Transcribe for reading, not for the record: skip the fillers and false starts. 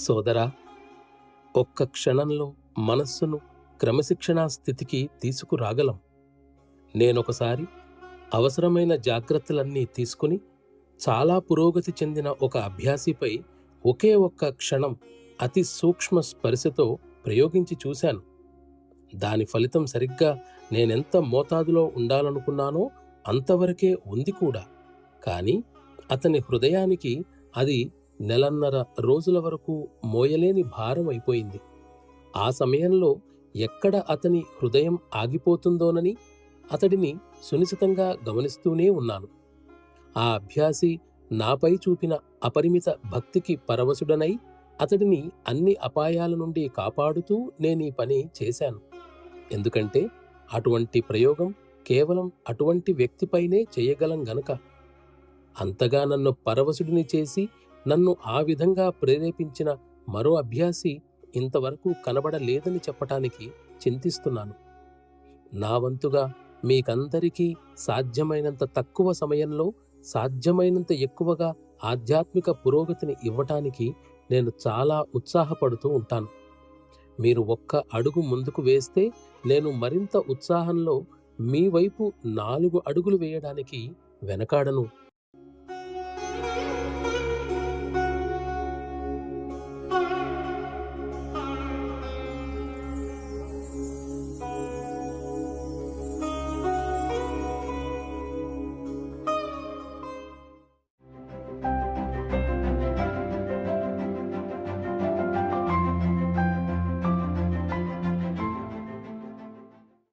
సోదరా, ఒక్క క్షణంలో మనస్సును క్రమశిక్షణా స్థితికి తీసుకురాగలం. నేనొకసారి అవసరమైన జాగ్రత్తలన్నీ తీసుకుని చాలా పురోగతి చెందిన ఒక అభ్యాసిపై ఒకే ఒక్క క్షణం అతి సూక్ష్మ స్పర్శతో ప్రయోగించి చూశాను. దాని ఫలితం సరిగ్గా నేనెంత మోతాదులో ఉండాలనుకున్నానో అంతవరకే ఉంది కూడా. కానీ అతని హృదయానికి అది నెలన్నర రోజుల వరకు మోయలేని భారం అయిపోయింది. ఆ సమయంలో ఎక్కడ అతని హృదయం ఆగిపోతుందోనని అతడిని సునిశితంగా గమనిస్తూనే ఉన్నాను. ఆ అభ్యాసి నాపై చూపిన అపరిమిత భక్తికి పరవశుడనై అతడిని అన్ని అపాయాల నుండి కాపాడుతూ నేనీ పని చేశాను. ఎందుకంటే అటువంటి ప్రయోగం కేవలం అటువంటి వ్యక్తిపైనే చేయగలం గనక. అంతగా నన్ను పరవశుడిని చేసి నన్ను ఆ విధంగా ప్రేరేపించిన మరో అభ్యాసి ఇంతవరకు కనబడలేదని చెప్పటానికి చింతిస్తున్నాను. నా వంతుగా మీకందరికీ సాధ్యమైనంత తక్కువ సమయంలో సాధ్యమైనంత ఎక్కువగా ఆధ్యాత్మిక పురోగతిని ఇవ్వటానికి నేను చాలా ఉత్సాహపడుతూ ఉంటాను. మీరు ఒక్క అడుగు ముందుకు వేస్తే నేను మరింత ఉత్సాహంలో మీ వైపు 4 అడుగులు వేయడానికి వెనకాడను.